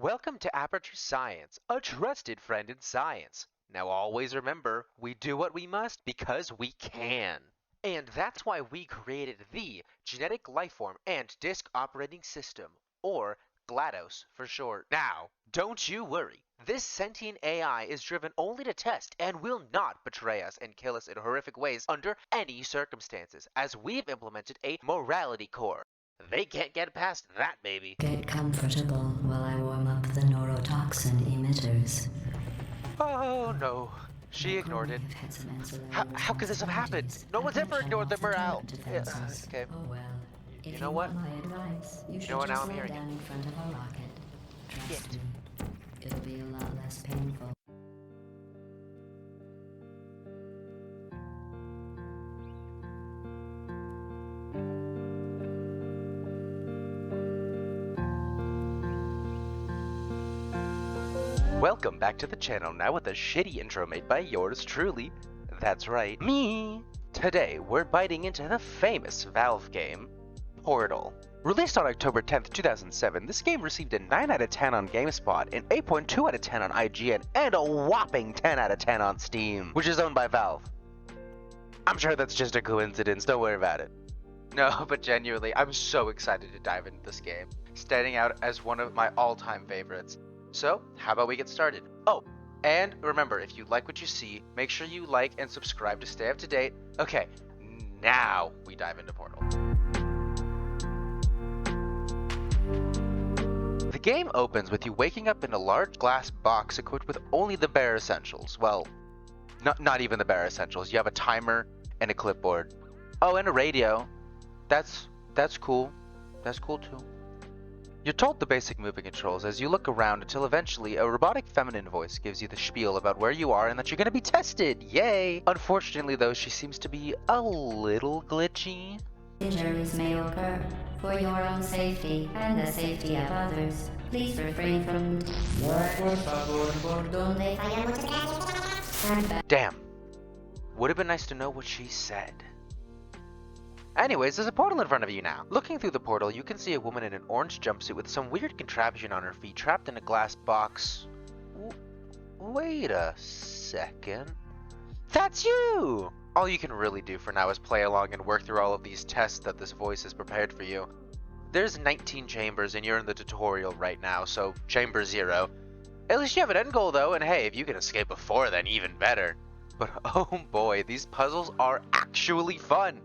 Welcome to Aperture Science, a trusted friend in science. Now always remember, we do what we must because we can. And that's why we created the Genetic Lifeform and Disk Operating System, or GLaDOS for short. Now, don't you worry. This sentient AI is driven only to test and will not betray us and kill us in horrific ways under any circumstances, as we've implemented a morality core. They can't get past that, baby. Get comfortable while I warm up the neurotoxin emitters. Oh no, she ignored it. How could this have happened? No one's ever ignored the morale. Okay. Oh well. You If know you what? want my advice, you You should know what? Now just I'm lay hearing down in front of a rocket. Trust Shit. me, it'll be a lot less painful. Welcome back to the channel, now with a shitty intro made by yours truly. That's right, me. Today, we're biting into the famous Valve game, Portal. Released on October 10th, 2007, this game received a 9 out of 10 on GameSpot, an 8.2 out of 10 on IGN, and a whopping 10 out of 10 on Steam, which is owned by Valve. I'm sure that's just a coincidence, don't worry about it. No, but genuinely, I'm so excited to dive into this game, standing out as one of my all-time favorites. So, how about we get started? Oh, and remember, if you like what you see, make sure you like and subscribe to stay up to date. Okay, now we dive into Portal. The game opens with you waking up in a large glass box equipped with only the bare essentials. Well, not even the bare essentials. You have a timer and a clipboard. Oh, and a radio. That's cool. That's cool too. You're told the basic movement controls as you look around until eventually a robotic feminine voice gives you the spiel about where you are and that you're gonna be tested. Yay! Unfortunately though, she seems to be a little glitchy. Injuries may occur. For your own safety and the safety of others, please refrain from. Damn. Would have been nice to know what she said. Anyways, there's a portal in front of you now. Looking through the portal, you can see a woman in an orange jumpsuit with some weird contraption on her feet trapped in a glass box. Wait a second. That's you! All you can really do for now is play along and work through all of these tests that this voice has prepared for you. There's 19 chambers and you're in the tutorial right now, so chamber 0. At least you have an end goal though, and hey, if you can escape before then, even better. But oh boy, these puzzles are actually fun!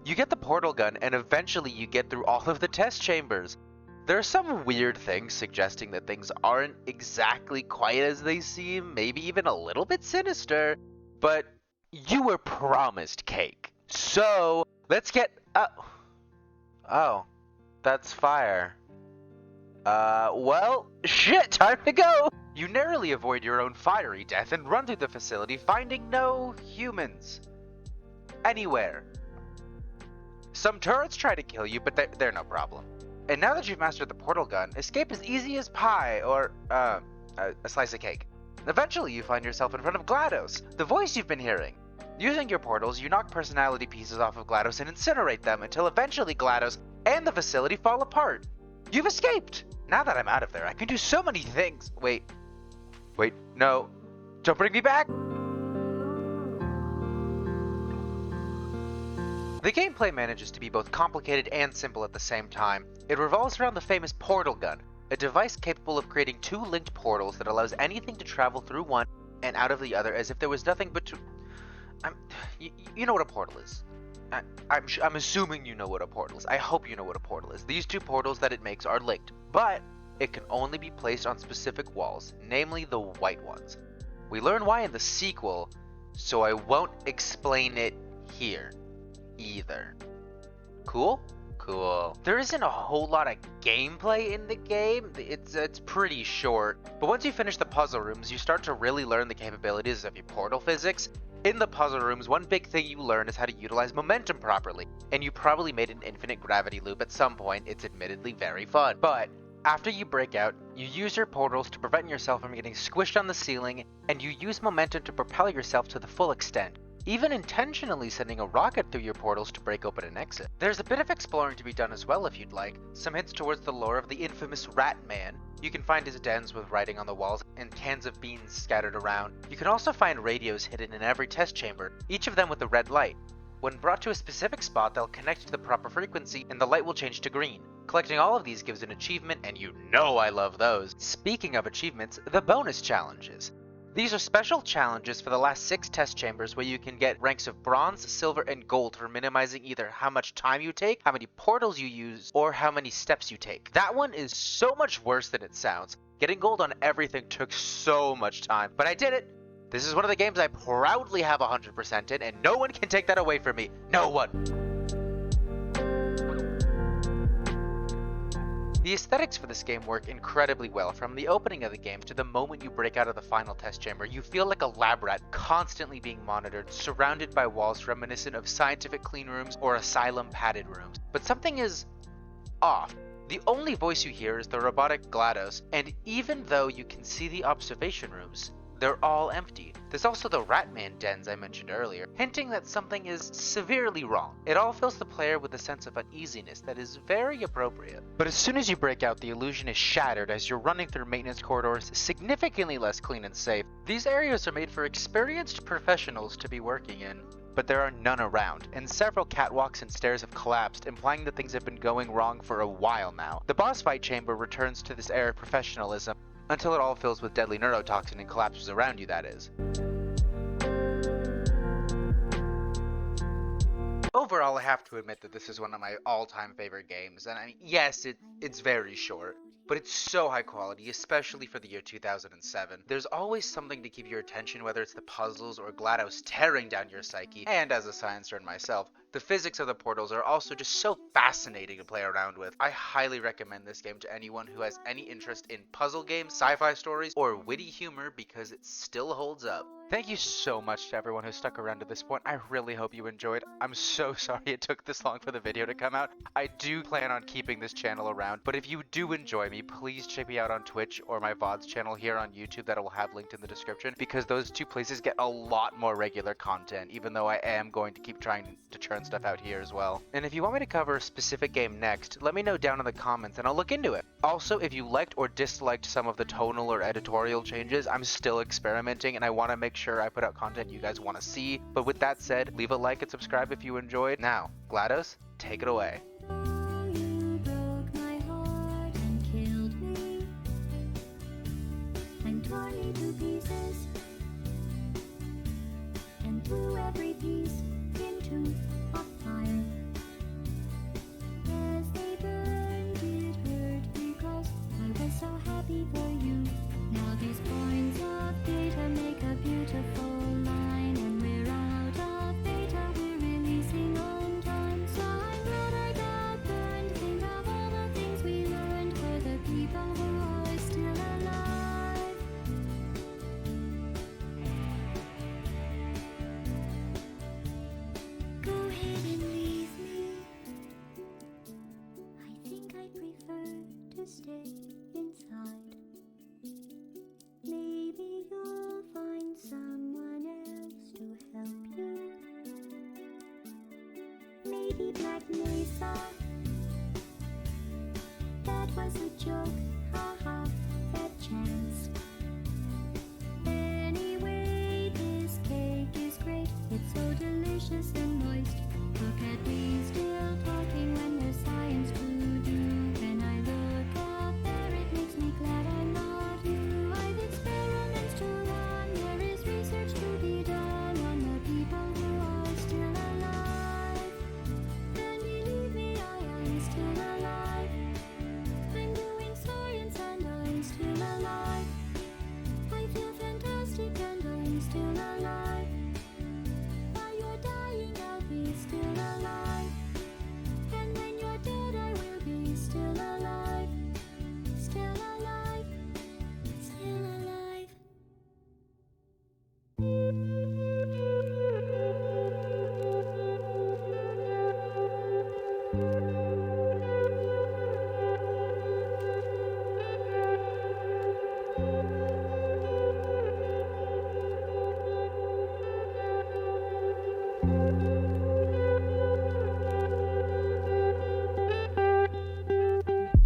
You get the portal gun, and eventually you get through all of the test chambers. There are some weird things suggesting that things aren't exactly quite as they seem, maybe even a little bit sinister, but you were promised cake. So, let's get... Oh, that's fire. Well, shit, time to go! You narrowly avoid your own fiery death and run through the facility, finding no humans. Anywhere. Some turrets try to kill you, but they're no problem. And now that you've mastered the portal gun, escape is easy as pie, or, a slice of cake. Eventually you find yourself in front of GLaDOS, the voice you've been hearing. Using your portals, you knock personality pieces off of GLaDOS and incinerate them until eventually GLaDOS and the facility fall apart. You've escaped! Now that I'm out of there, I can do so many things. Wait, no. Don't bring me back! The gameplay manages to be both complicated and simple at the same time. It revolves around the famous portal gun, a device capable of creating two linked portals that allows anything to travel through one and out of the other as if there was nothing but you know what a portal is. I'm assuming you know what a portal is. I hope you know what a portal is. These two portals that it makes are linked, but it can only be placed on specific walls, namely the white ones. We learn why in the sequel, so I won't explain it here either. Cool? Cool. There isn't a whole lot of gameplay in the game. It's pretty short. But once you finish the puzzle rooms, you start to really learn the capabilities of your portal physics. In the puzzle rooms, one big thing you learn is how to utilize momentum properly. And you probably made an infinite gravity loop at some point. It's admittedly very fun. But after you break out, you use your portals to prevent yourself from getting squished on the ceiling, and you use momentum to propel yourself to the full extent. even intentionally sending a rocket through your portals to break open an exit. There's a bit of exploring to be done as well if you'd like. Some hints towards the lore of the infamous Rat Man. You can find his dens with writing on the walls and cans of beans scattered around. You can also find radios hidden in every test chamber, each of them with a red light. When brought to a specific spot, they'll connect to the proper frequency and the light will change to green. Collecting all of these gives an achievement, and you know I love those. Speaking of achievements, the bonus challenges. These are special challenges for the last 6 test chambers where you can get ranks of bronze, silver, and gold for minimizing either how much time you take, how many portals you use, or how many steps you take. That one is so much worse than it sounds. Getting gold on everything took so much time, but I did it! This is one of the games I proudly have 100% in, and no one can take that away from me. No one! The aesthetics for this game work incredibly well. From the opening of the game to the moment you break out of the final test chamber, you feel like a lab rat constantly being monitored, surrounded by walls reminiscent of scientific clean rooms or asylum padded rooms. But something is off. The only voice you hear is the robotic GLaDOS, and even though you can see the observation rooms, they're all empty. There's also the Ratman dens I mentioned earlier, hinting that something is severely wrong. It all fills the player with a sense of uneasiness that is very appropriate. But as soon as you break out, the illusion is shattered as you're running through maintenance corridors significantly less clean and safe. These areas are made for experienced professionals to be working in, but there are none around, and several catwalks and stairs have collapsed, implying that things have been going wrong for a while now. The boss fight chamber returns to this air of professionalism, until it all fills with deadly neurotoxin and collapses around you, that is. Overall, I have to admit that this is one of my all-time favorite games, and yes, it's very short, but it's so high quality, especially for the year 2007. There's always something to keep your attention, whether it's the puzzles or GLaDOS tearing down your psyche, and as a science nerd myself, the physics of the portals are also just so fascinating to play around with. I highly recommend this game to anyone who has any interest in puzzle games, sci-fi stories, or witty humor because it still holds up. Thank you so much to everyone who stuck around to this point. I really hope you enjoyed. I'm so sorry it took this long for the video to come out. I do plan on keeping this channel around, but if you do enjoy me, please check me out on Twitch or my VODs channel here on YouTube that I will have linked in the description, because those two places get a lot more regular content, even though I am going to keep trying to churn stuff out here as well. And if you want me to cover a specific game next, let me know down in the comments and I'll look into it. Also, if you liked or disliked some of the tonal or editorial changes, I'm still experimenting and I want to make sure I put out content you guys want to see. But with that said, leave a like and subscribe if you enjoyed. Now, GLaDOS, take it away. You broke my heart and killed me and tore me to pieces and threw every piece into a fire. As they burned, it hurt because I was so happy for you. Now these points of data make a beautiful line, and we're out of data, we're releasing on time. So I'm glad I got burned. Think of all the things we learned for the people who are still alive. Go ahead and leave me. I think I prefer to stay inside. Maybe you'll find someone else to help you. Maybe Black Mesa. That was a joke.